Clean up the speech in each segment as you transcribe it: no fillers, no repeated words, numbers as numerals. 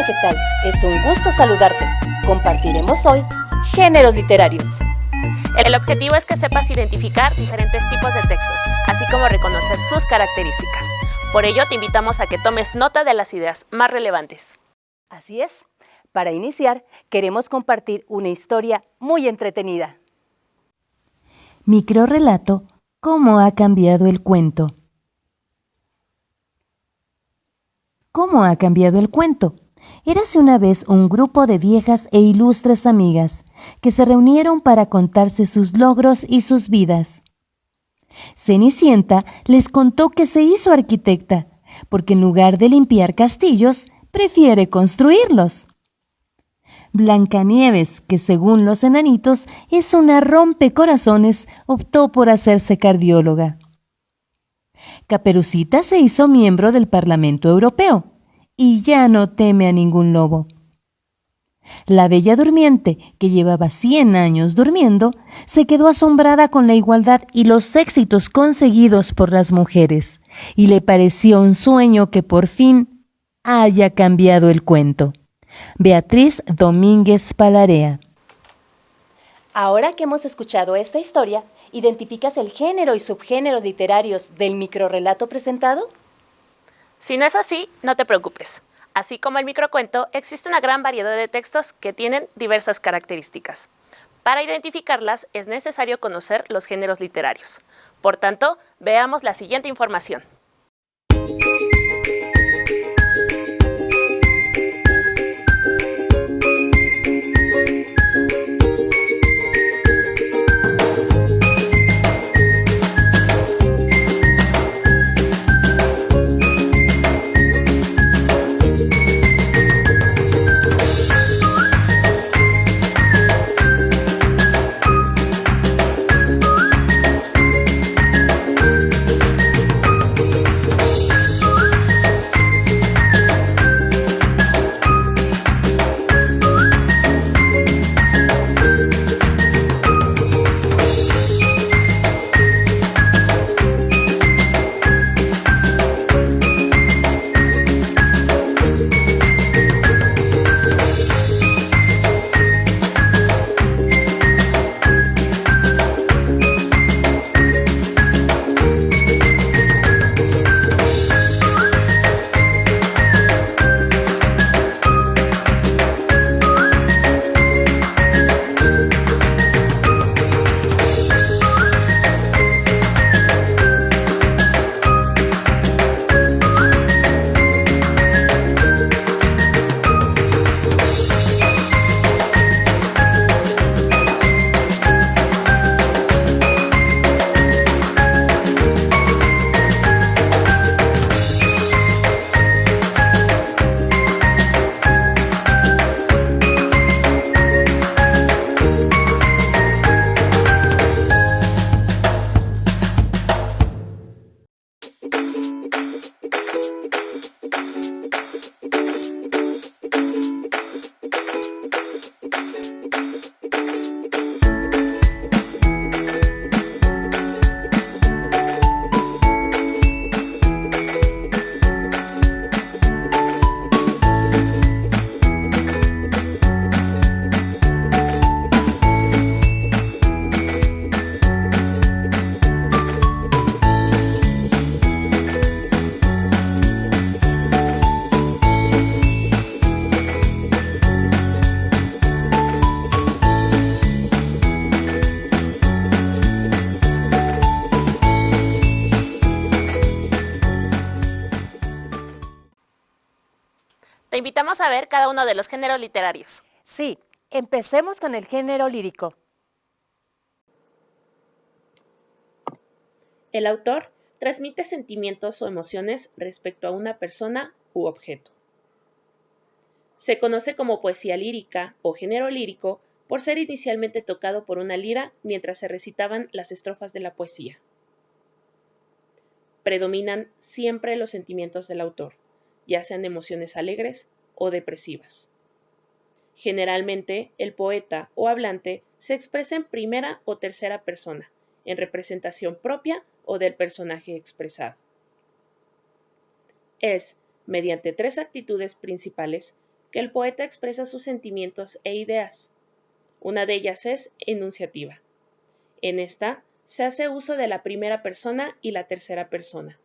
Hola, ¿qué tal? Es un gusto saludarte. Compartiremos hoy géneros literarios. El objetivo es que sepas identificar diferentes tipos de textos, así como reconocer sus características. Por ello, te invitamos a que tomes nota de las ideas más relevantes. Así es. Para iniciar, queremos compartir una historia muy entretenida. Microrrelato: ¿Cómo ha cambiado el cuento? ¿Cómo ha cambiado el cuento? Érase una vez un grupo de viejas e ilustres amigas que se reunieron para contarse sus logros y sus vidas. Cenicienta les contó que se hizo arquitecta, porque en lugar de limpiar castillos, prefiere construirlos. Blancanieves, que según los enanitos es una rompecorazones, optó por hacerse cardióloga. Caperucita se hizo miembro del Parlamento Europeo y ya no teme a ningún lobo. La Bella Durmiente, que llevaba 100 años durmiendo, se quedó asombrada con la igualdad y los éxitos conseguidos por las mujeres, y le pareció un sueño que por fin haya cambiado el cuento. Beatriz Domínguez Palarea. Ahora que hemos escuchado esta historia, ¿identificas el género y subgéneros literarios del microrrelato presentado? Si no es así, no te preocupes. Así como el microcuento, existe una gran variedad de textos que tienen diversas características. Para identificarlas es necesario conocer los géneros literarios. Por tanto, veamos la siguiente información. Te invitamos a ver cada uno de los géneros literarios. Sí, empecemos con el género lírico. El autor transmite sentimientos o emociones respecto a una persona u objeto. Se conoce como poesía lírica o género lírico por ser inicialmente tocado por una lira mientras se recitaban las estrofas de la poesía. Predominan siempre los sentimientos del autor, ya sean emociones alegres o depresivas. Generalmente, el poeta o hablante se expresa en primera o tercera persona, en representación propia o del personaje expresado. Es, mediante tres actitudes principales, que el poeta expresa sus sentimientos e ideas. Una de ellas es enunciativa. En esta se hace uso de la primera persona y la tercera persona,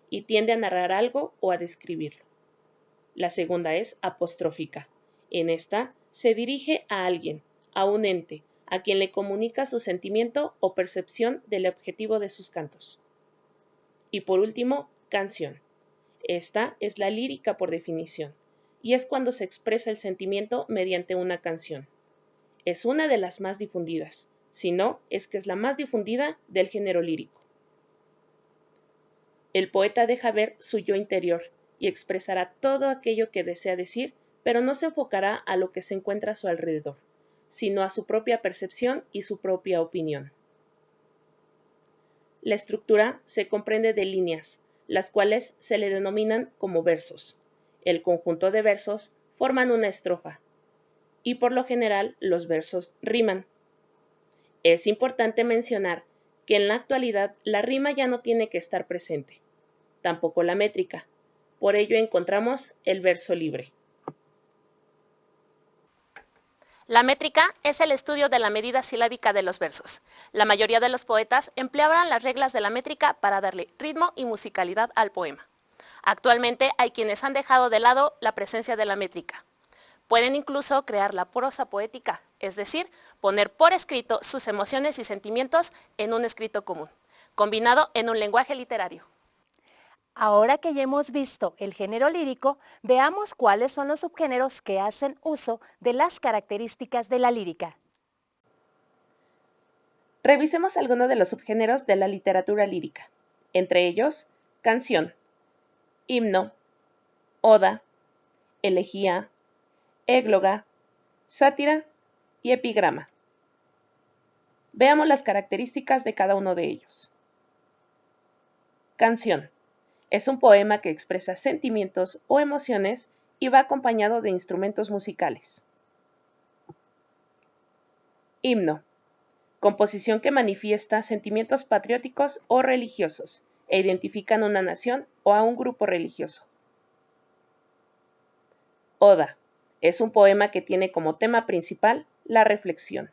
y tiende a narrar algo o a describirlo. La segunda es apostrófica. En esta se dirige a alguien, a un ente, a quien le comunica su sentimiento o percepción del objetivo de sus cantos. Y por último, canción. Esta es la lírica por definición, y es cuando se expresa el sentimiento mediante una canción. Es una de las más difundidas, si no, es que es la más difundida del género lírico. El poeta deja ver su yo interior y expresará todo aquello que desea decir, pero no se enfocará a lo que se encuentra a su alrededor, sino a su propia percepción y su propia opinión. La estructura se comprende de líneas, las cuales se le denominan como versos. El conjunto de versos forman una estrofa, y por lo general los versos riman. Es importante mencionar que en la actualidad la rima ya no tiene que estar presente, tampoco la métrica. Por ello encontramos el verso libre. La métrica es el estudio de la medida silábica de los versos. La mayoría de los poetas empleaban las reglas de la métrica para darle ritmo y musicalidad al poema. Actualmente hay quienes han dejado de lado la presencia de la métrica. Pueden incluso crear la prosa poética, es decir, poner por escrito sus emociones y sentimientos en un escrito común, combinado en un lenguaje literario. Ahora que ya hemos visto el género lírico, veamos cuáles son los subgéneros que hacen uso de las características de la lírica. Revisemos algunos de los subgéneros de la literatura lírica, entre ellos, canción, himno, oda, elegía, égloga, sátira y epigrama. Veamos las características de cada uno de ellos. Canción. Es un poema que expresa sentimientos o emociones y va acompañado de instrumentos musicales. Himno. Composición que manifiesta sentimientos patrióticos o religiosos e identifican una nación o a un grupo religioso. Oda. Es un poema que tiene como tema principal la reflexión.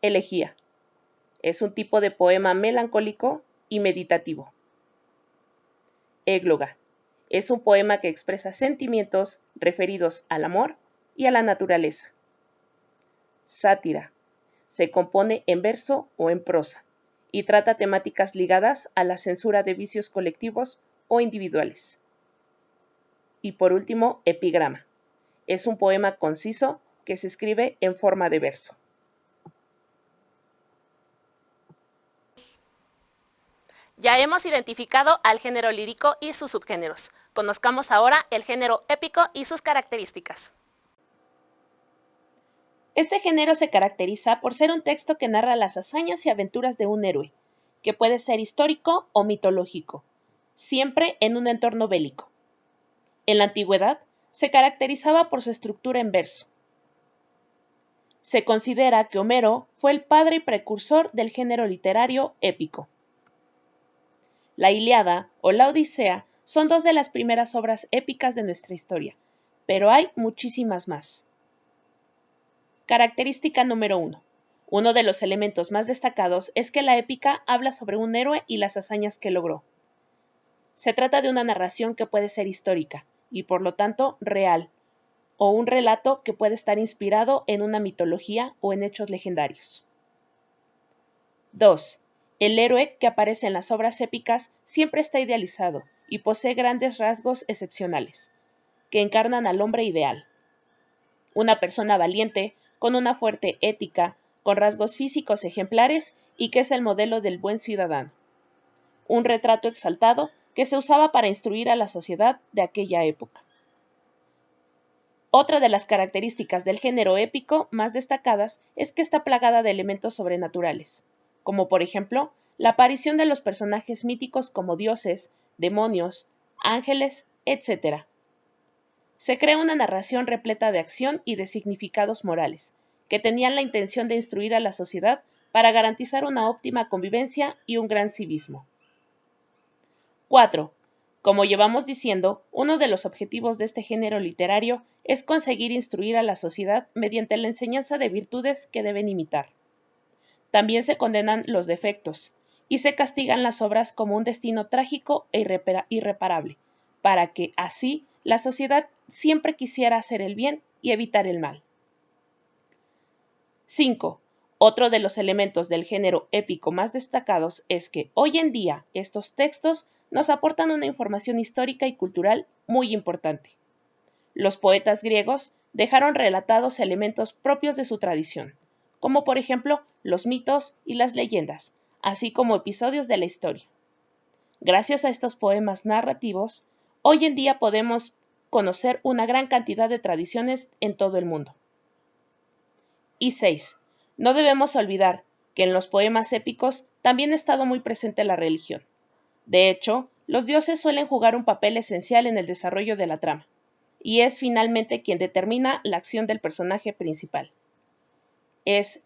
Elegía. Es un tipo de poema melancólico y meditativo. Égloga. Es un poema que expresa sentimientos referidos al amor y a la naturaleza. Sátira. Se compone en verso o en prosa y trata temáticas ligadas a la censura de vicios colectivos o individuales. Y por último, epigrama. Es un poema conciso que se escribe en forma de verso. Ya hemos identificado al género lírico y sus subgéneros. Conozcamos ahora el género épico y sus características. Este género se caracteriza por ser un texto que narra las hazañas y aventuras de un héroe, que puede ser histórico o mitológico, siempre en un entorno bélico. En la antigüedad, se caracterizaba por su estructura en verso. Se considera que Homero fue el padre y precursor del género literario épico. La Ilíada o la Odisea son dos de las primeras obras épicas de nuestra historia, pero hay muchísimas más. Característica número 1. Uno de los elementos más destacados es que la épica habla sobre un héroe y las hazañas que logró. Se trata de una narración que puede ser histórica y por lo tanto real, o un relato que puede estar inspirado en una mitología o en hechos legendarios. 2. El héroe que aparece en las obras épicas siempre está idealizado y posee grandes rasgos excepcionales, que encarnan al hombre ideal. Una persona valiente, con una fuerte ética, con rasgos físicos ejemplares y que es el modelo del buen ciudadano. Un retrato exaltado que se usaba para instruir a la sociedad de aquella época. Otra de las características del género épico más destacadas es que está plagada de elementos sobrenaturales, como por ejemplo la aparición de los personajes míticos como dioses, demonios, ángeles, etc. Se crea una narración repleta de acción y de significados morales, que tenían la intención de instruir a la sociedad para garantizar una óptima convivencia y un gran civismo. 4. Como llevamos diciendo, uno de los objetivos de este género literario es conseguir instruir a la sociedad mediante la enseñanza de virtudes que deben imitar. También se condenan los defectos y se castigan las obras como un destino trágico e irreparable, para que, así, la sociedad siempre quisiera hacer el bien y evitar el mal. 5. Otro de los elementos del género épico más destacados es que hoy en día estos textos nos aportan una información histórica y cultural muy importante. Los poetas griegos dejaron relatados elementos propios de su tradición, como por ejemplo los mitos y las leyendas, así como episodios de la historia. Gracias a estos poemas narrativos, hoy en día podemos conocer una gran cantidad de tradiciones en todo el mundo. Y 6. No debemos olvidar que en los poemas épicos también ha estado muy presente la religión. De hecho, los dioses suelen jugar un papel esencial en el desarrollo de la trama, y es finalmente quien determina la acción del personaje principal. Es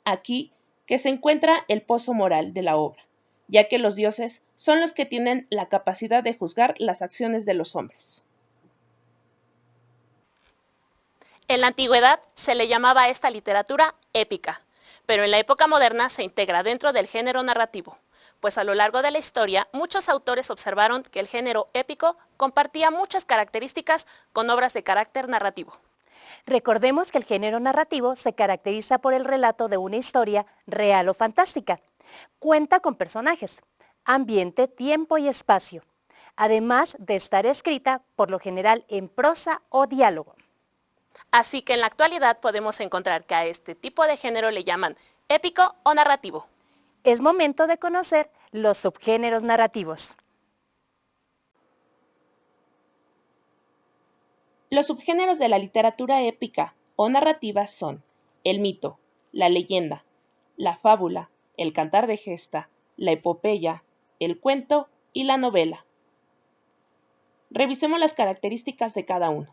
aquí que se encuentra el pozo moral de la obra, ya que los dioses son los que tienen la capacidad de juzgar las acciones de los hombres. En la antigüedad se le llamaba a esta literatura épica, pero en la época moderna se integra dentro del género narrativo, pues a lo largo de la historia muchos autores observaron que el género épico compartía muchas características con obras de carácter narrativo. Recordemos que el género narrativo se caracteriza por el relato de una historia real o fantástica. Cuenta con personajes, ambiente, tiempo y espacio, además de estar escrita por lo general en prosa o diálogo. Así que en la actualidad podemos encontrar que a este tipo de género le llaman épico o narrativo. Es momento de conocer los subgéneros narrativos. Los subgéneros de la literatura épica o narrativa son el mito, la leyenda, la fábula, el cantar de gesta, la epopeya, el cuento y la novela. Revisemos las características de cada uno.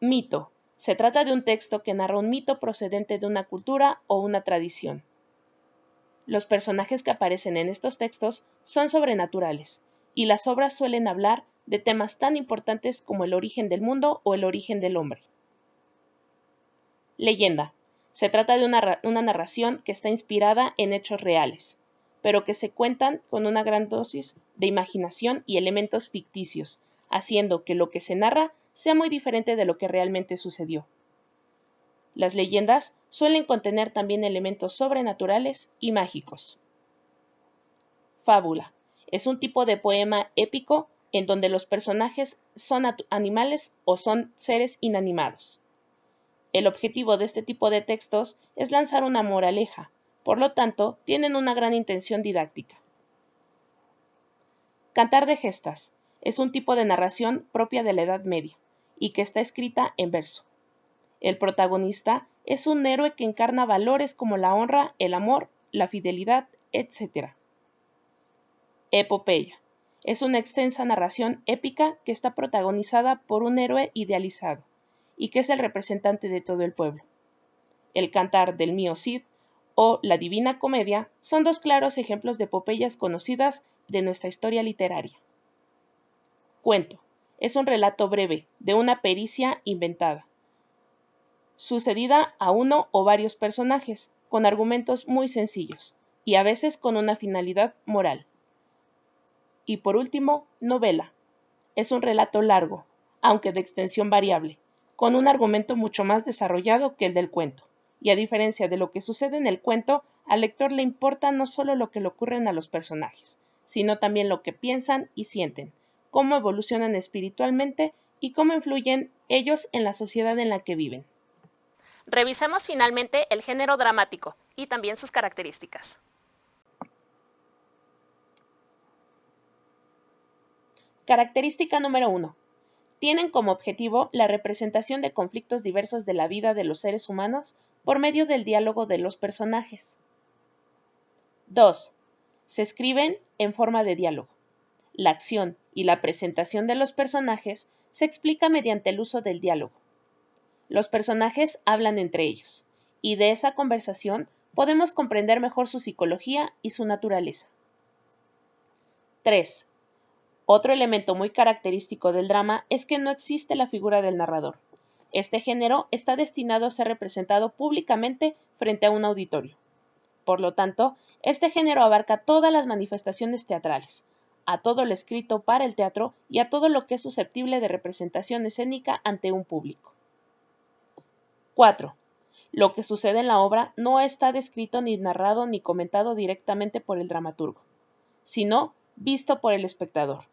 Mito. Se trata de un texto que narra un mito procedente de una cultura o una tradición. Los personajes que aparecen en estos textos son sobrenaturales, y las obras suelen hablar de temas tan importantes como el origen del mundo o el origen del hombre. Leyenda. Se trata de una narración que está inspirada en hechos reales, pero que se cuentan con una gran dosis de imaginación y elementos ficticios, haciendo que lo que se narra sea muy diferente de lo que realmente sucedió. Las leyendas suelen contener también elementos sobrenaturales y mágicos. Fábula. Es un tipo de poema épico en donde los personajes son animales o son seres inanimados. El objetivo de este tipo de textos es lanzar una moraleja, por lo tanto, tienen una gran intención didáctica. Cantar de gestas. Es un tipo de narración propia de la Edad Media y que está escrita en verso. El protagonista es un héroe que encarna valores como la honra, el amor, la fidelidad, etc. Epopeya. Es una extensa narración épica que está protagonizada por un héroe idealizado y que es el representante de todo el pueblo. El Cantar del Mío Cid o la Divina Comedia son dos claros ejemplos de epopeyas conocidas de nuestra historia literaria. Cuento. Es un relato breve de una pericia inventada, sucedida a uno o varios personajes, con argumentos muy sencillos, y a veces con una finalidad moral. Y por último, novela. Es un relato largo, aunque de extensión variable, con un argumento mucho más desarrollado que el del cuento, y a diferencia de lo que sucede en el cuento, al lector le importa no solo lo que le ocurren a los personajes, sino también lo que piensan y sienten, cómo evolucionan espiritualmente y cómo influyen ellos en la sociedad en la que viven. Revisemos finalmente el género dramático y también sus características. Característica número 1. Tienen como objetivo la representación de conflictos diversos de la vida de los seres humanos por medio del diálogo de los personajes. 2. Se escriben en forma de diálogo. La acción y la presentación de los personajes se explica mediante el uso del diálogo. Los personajes hablan entre ellos, y de esa conversación podemos comprender mejor su psicología y su naturaleza. 3. Otro elemento muy característico del drama es que no existe la figura del narrador. Este género está destinado a ser representado públicamente frente a un auditorio. Por lo tanto, este género abarca todas las manifestaciones teatrales, a todo lo escrito para el teatro y a todo lo que es susceptible de representación escénica ante un público. 4. Lo que sucede en la obra no está descrito ni narrado ni comentado directamente por el dramaturgo, sino visto por el espectador.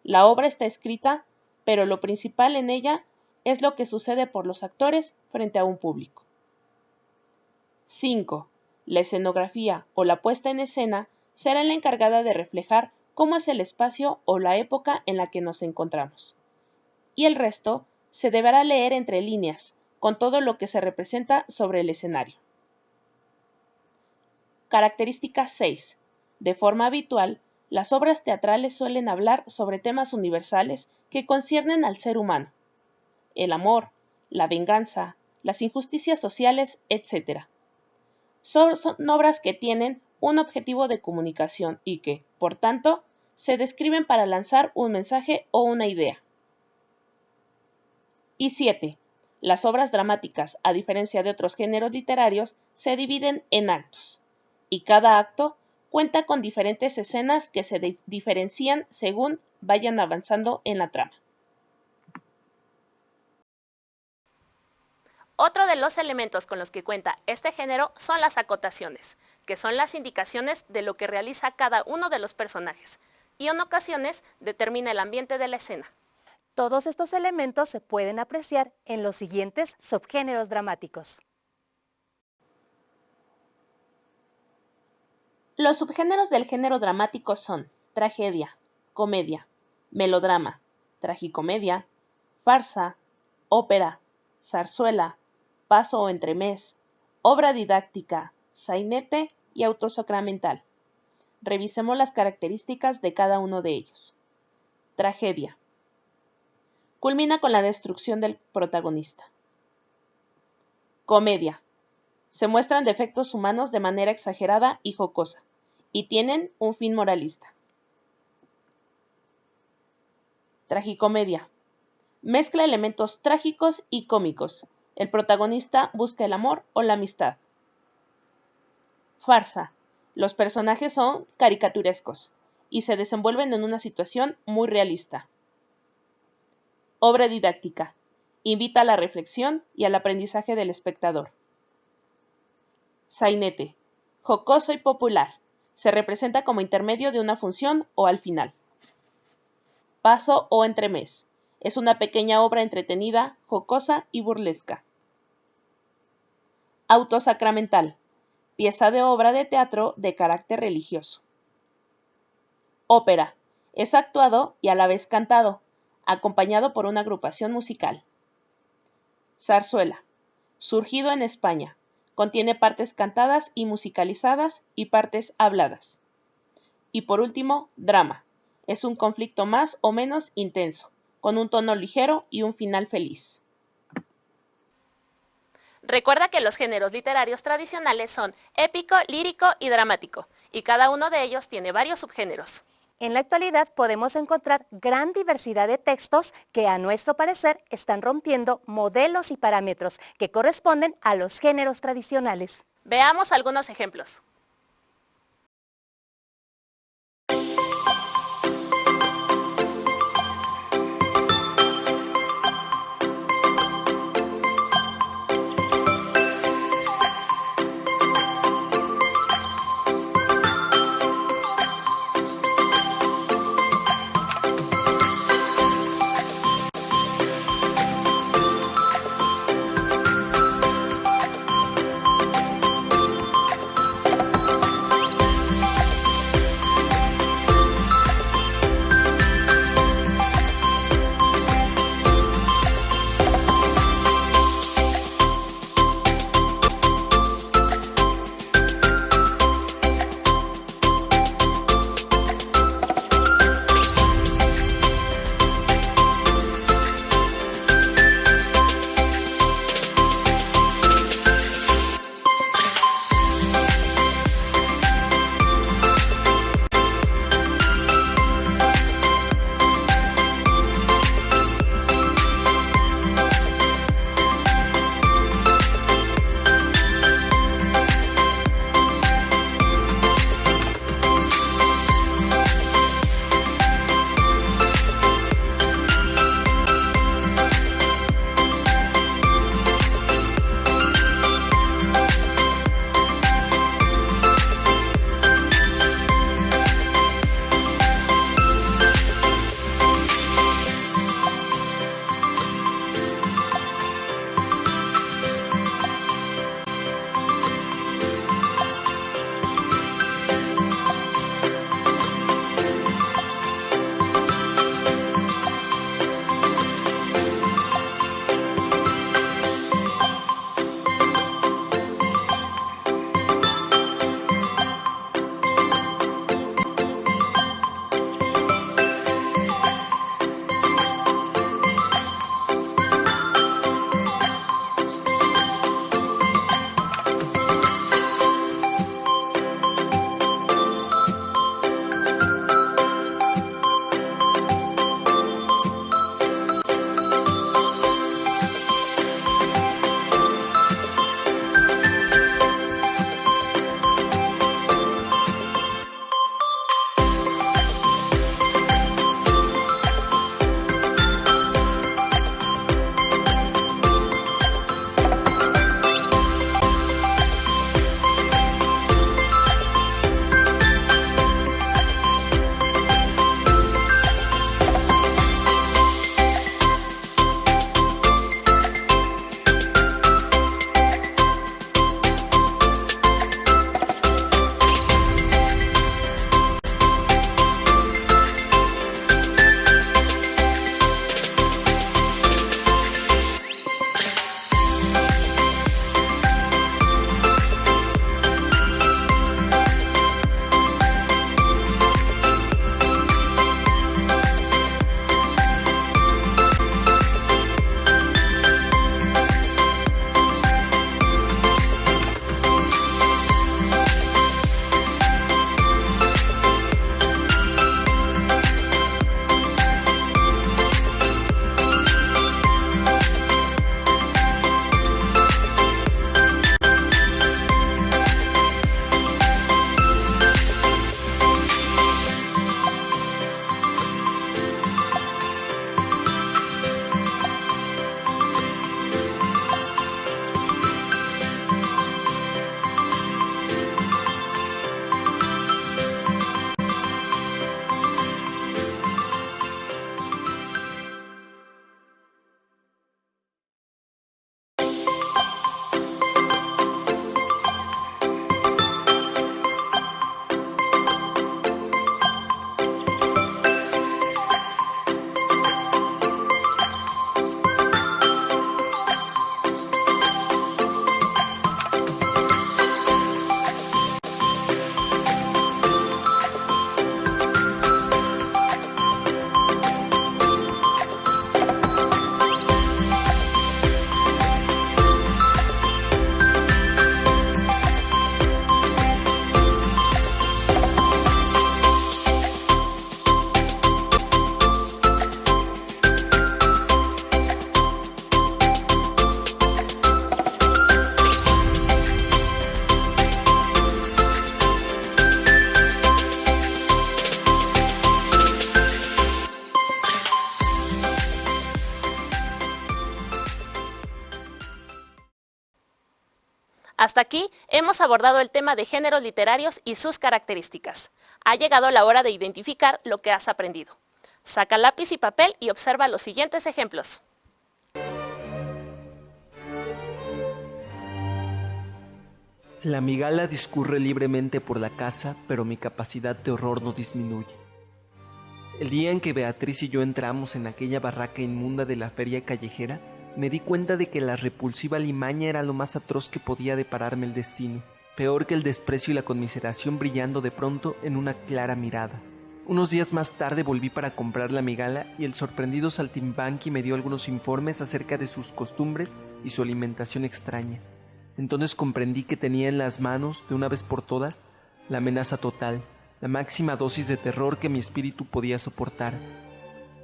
La obra está escrita, pero lo principal en ella es lo que sucede por los actores frente a un público. 5. La escenografía o la puesta en escena será la encargada de reflejar cómo es el espacio o la época en la que nos encontramos. Y el resto se deberá leer entre líneas, con todo lo que se representa sobre el escenario. Característica 6. De forma habitual, las obras teatrales suelen hablar sobre temas universales que conciernen al ser humano, el amor, la venganza, las injusticias sociales, etc. Son obras que tienen un objetivo de comunicación y que, por tanto, se describen para lanzar un mensaje o una idea. Y 7. Las obras dramáticas, a diferencia de otros géneros literarios, se dividen en actos, y cada acto cuenta con diferentes escenas que se diferencian según vayan avanzando en la trama. Otro de los elementos con los que cuenta este género son las acotaciones, que son las indicaciones de lo que realiza cada uno de los personajes, y en ocasiones determina el ambiente de la escena. Todos estos elementos se pueden apreciar en los siguientes subgéneros dramáticos. Los subgéneros del género dramático son tragedia, comedia, melodrama, tragicomedia, farsa, ópera, zarzuela, paso o entremés, obra didáctica, sainete y autor sacramental. Revisemos las características de cada uno de ellos. Tragedia. Culmina con la destrucción del protagonista. Comedia. Se muestran defectos humanos de manera exagerada y jocosa, y tienen un fin moralista. Tragicomedia. Mezcla elementos trágicos y cómicos. El protagonista busca el amor o la amistad. Farsa. Los personajes son caricaturescos y se desenvuelven en una situación muy realista. Obra didáctica. Invita a la reflexión y al aprendizaje del espectador. Sainete. Jocoso y popular. Se representa como intermedio de una función o al final. Paso o entremés. Es una pequeña obra entretenida, jocosa y burlesca. Auto sacramental. Pieza de obra de teatro de carácter religioso. Ópera. Es actuado y a la vez cantado, acompañado por una agrupación musical. Zarzuela. Surgido en España. Contiene partes cantadas y musicalizadas y partes habladas. Y por último, drama. Es un conflicto más o menos intenso, con un tono ligero y un final feliz. Recuerda que los géneros literarios tradicionales son épico, lírico y dramático, y cada uno de ellos tiene varios subgéneros. En la actualidad podemos encontrar gran diversidad de textos que a nuestro parecer están rompiendo modelos y parámetros que corresponden a los géneros tradicionales. Veamos algunos ejemplos. Hasta aquí hemos abordado el tema de géneros literarios y sus características. Ha llegado la hora de identificar lo que has aprendido. Saca lápiz y papel y observa los siguientes ejemplos. La migala discurre libremente por la casa, pero mi capacidad de horror no disminuye. El día en que Beatriz y yo entramos en aquella barraca inmunda de la feria callejera, me di cuenta de que la repulsiva limaña era lo más atroz que podía depararme el destino, peor que el desprecio y la conmiseración brillando de pronto en una clara mirada. Unos días más tarde volví para comprar la migala y el sorprendido saltimbanqui me dio algunos informes acerca de sus costumbres y su alimentación extraña. Entonces comprendí que tenía en las manos, de una vez por todas, la amenaza total, la máxima dosis de terror que mi espíritu podía soportar.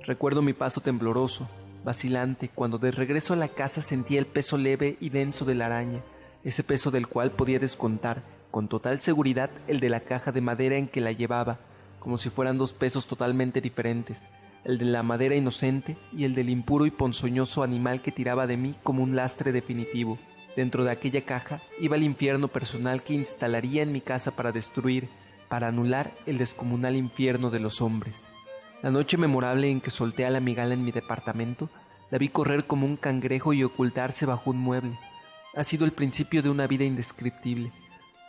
Recuerdo mi paso tembloroso, vacilante, cuando de regreso a la casa sentía el peso leve y denso de la araña, ese peso del cual podía descontar, con total seguridad, el de la caja de madera en que la llevaba, como si fueran dos pesos totalmente diferentes, el de la madera inocente y el del impuro y ponzoñoso animal que tiraba de mí como un lastre definitivo. Dentro de aquella caja iba el infierno personal que instalaría en mi casa para destruir, para anular el descomunal infierno de los hombres. La noche memorable en que solté a la migala en mi departamento, la vi correr como un cangrejo y ocultarse bajo un mueble. Ha sido el principio de una vida indescriptible.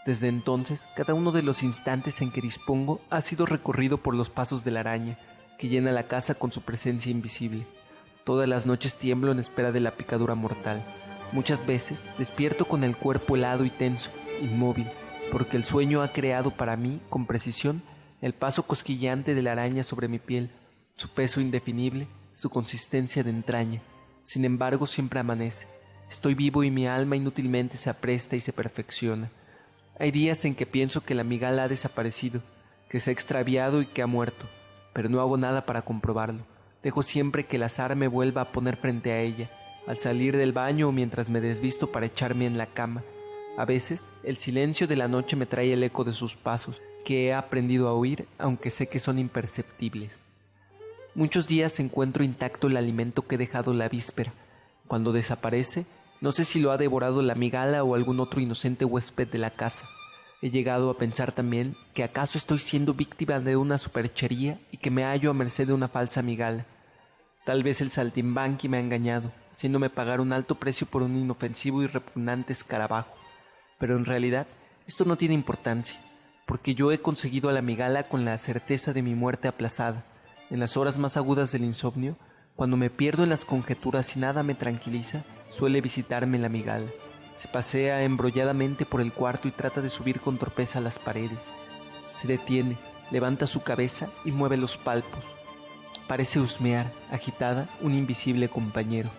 Desde entonces, cada uno de los instantes en que dispongo ha sido recorrido por los pasos de la araña, que llena la casa con su presencia invisible. Todas las noches tiemblo en espera de la picadura mortal. Muchas veces despierto con el cuerpo helado y tenso, inmóvil, porque el sueño ha creado para mí, con precisión, el paso cosquillante de la araña sobre mi piel, su peso indefinible, su consistencia de entraña. Sin embargo, siempre amanece. Estoy vivo y mi alma inútilmente se apresta y se perfecciona. Hay días en que pienso que la migala ha desaparecido, que se ha extraviado y que ha muerto, pero no hago nada para comprobarlo. Dejo siempre que el azar me vuelva a poner frente a ella, al salir del baño o mientras me desvisto para echarme en la cama. A veces, el silencio de la noche me trae el eco de sus pasos, que he aprendido a oír, aunque sé que son imperceptibles. Muchos días encuentro intacto el alimento que he dejado la víspera. Cuando desaparece, no sé si lo ha devorado la migala o algún otro inocente huésped de la casa. He llegado a pensar también que acaso estoy siendo víctima de una superchería y que me hallo a merced de una falsa migala. Tal vez el saltimbanqui me ha engañado, haciéndome pagar un alto precio por un inofensivo y repugnante escarabajo. Pero en realidad esto no tiene importancia, porque yo he conseguido a la migala con la certeza de mi muerte aplazada. En las horas más agudas del insomnio, cuando me pierdo en las conjeturas y nada me tranquiliza, suele visitarme la migala. Se pasea embrolladamente por el cuarto y trata de subir con torpeza las paredes. Se detiene, levanta su cabeza y mueve los palpos. Parece husmear, agitada, un invisible compañero.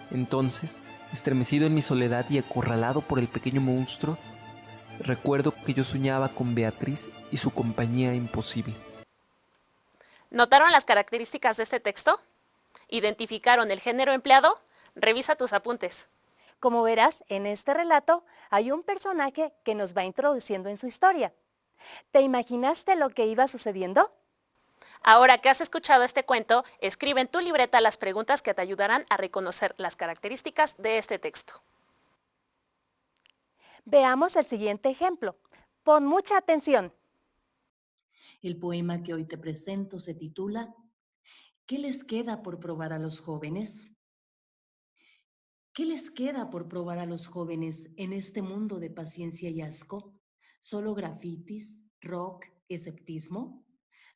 Entonces, estremecido en mi soledad y acorralado por el pequeño monstruo, recuerdo que yo soñaba con Beatriz y su compañía imposible. ¿Notaron las características de este texto? ¿Identificaron el género empleado? Revisa tus apuntes. Como verás, en este relato hay un personaje que nos va introduciendo en su historia. ¿Te imaginaste lo que iba sucediendo? Ahora que has escuchado este cuento, escribe en tu libreta las preguntas que te ayudarán a reconocer las características de este texto. Veamos el siguiente ejemplo. Pon mucha atención. El poema que hoy te presento se titula ¿Qué les queda por probar a los jóvenes? ¿Qué les queda por probar a los jóvenes en este mundo de paciencia y asco? ¿Solo grafitis, rock, esceptismo?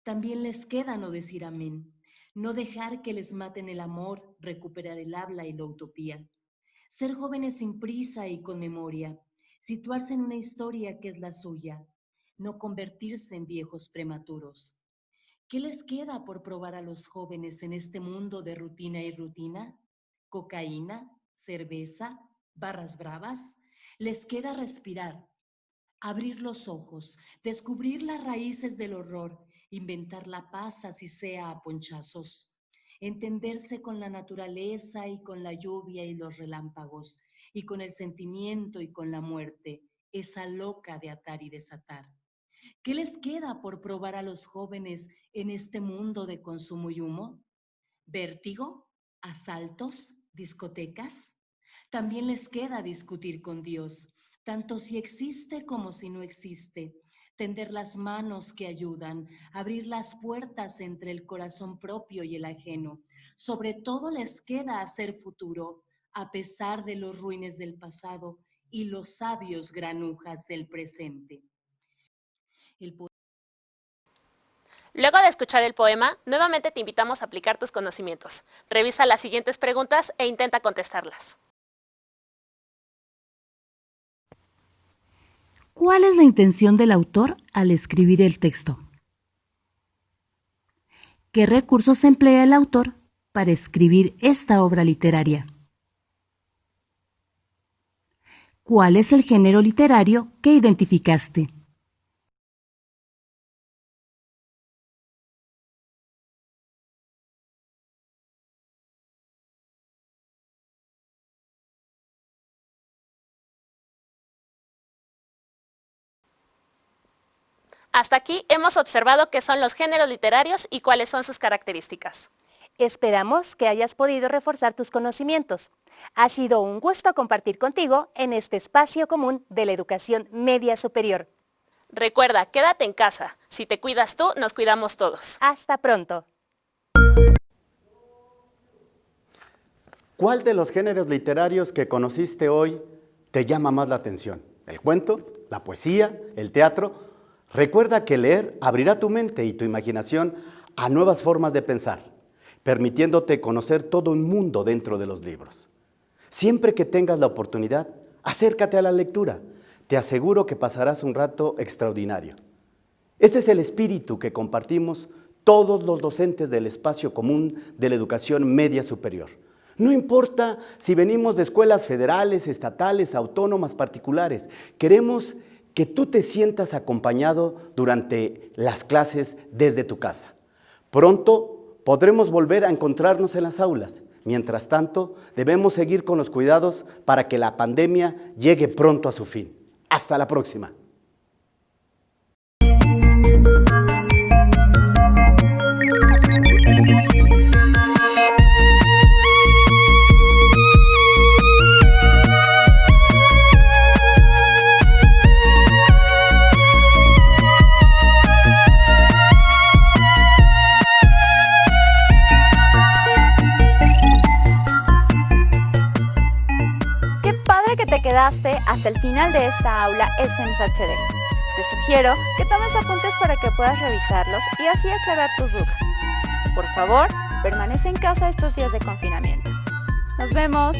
También les queda no decir amén, no dejar que les maten el amor, recuperar el habla y la utopía. Ser jóvenes sin prisa y con memoria, situarse en una historia que es la suya, no convertirse en viejos prematuros. ¿Qué les queda por probar a los jóvenes en este mundo de rutina y rutina? ¿Cocaína? ¿Cerveza? ¿Barras bravas? Les queda respirar, abrir los ojos, descubrir las raíces del horror, inventar la paz así sea a ponchazos, entenderse con la naturaleza y con la lluvia y los relámpagos, y con el sentimiento y con la muerte, esa loca de atar y desatar. ¿Qué les queda por probar a los jóvenes en este mundo de consumo y humo? ¿Vértigo? ¿Asaltos? ¿Discotecas? También les queda discutir con Dios, tanto si existe como si no existe, tender las manos que ayudan, abrir las puertas entre el corazón propio y el ajeno. Sobre todo les queda hacer futuro, a pesar de los ruines del pasado y los sabios granujas del presente. Luego de escuchar el poema, nuevamente te invitamos a aplicar tus conocimientos. Revisa las siguientes preguntas e intenta contestarlas. ¿Cuál es la intención del autor al escribir el texto? ¿Qué recursos emplea el autor para escribir esta obra literaria? ¿Cuál es el género literario que identificaste? Hasta aquí hemos observado qué son los géneros literarios y cuáles son sus características. Esperamos que hayas podido reforzar tus conocimientos. Ha sido un gusto compartir contigo en este espacio común de la educación media superior. Recuerda, quédate en casa. Si te cuidas tú, nos cuidamos todos. Hasta pronto. ¿Cuál de los géneros literarios que conociste hoy te llama más la atención? ¿El cuento? ¿La poesía? ¿El teatro? Recuerda que leer abrirá tu mente y tu imaginación a nuevas formas de pensar, permitiéndote conocer todo un mundo dentro de los libros. Siempre que tengas la oportunidad, acércate a la lectura. Te aseguro que pasarás un rato extraordinario. Este es el espíritu que compartimos todos los docentes del espacio común de la educación media superior. No importa si venimos de escuelas federales, estatales, autónomas, particulares. Queremos que tú te sientas acompañado durante las clases desde tu casa. Pronto podremos volver a encontrarnos en las aulas. Mientras tanto, debemos seguir con los cuidados para que la pandemia llegue pronto a su fin. Hasta la próxima. Te quedaste hasta el final de esta aula SEMS HD. Te sugiero que tomes apuntes para que puedas revisarlos y así aclarar tus dudas. Por favor, permanece en casa estos días de confinamiento. ¡Nos vemos!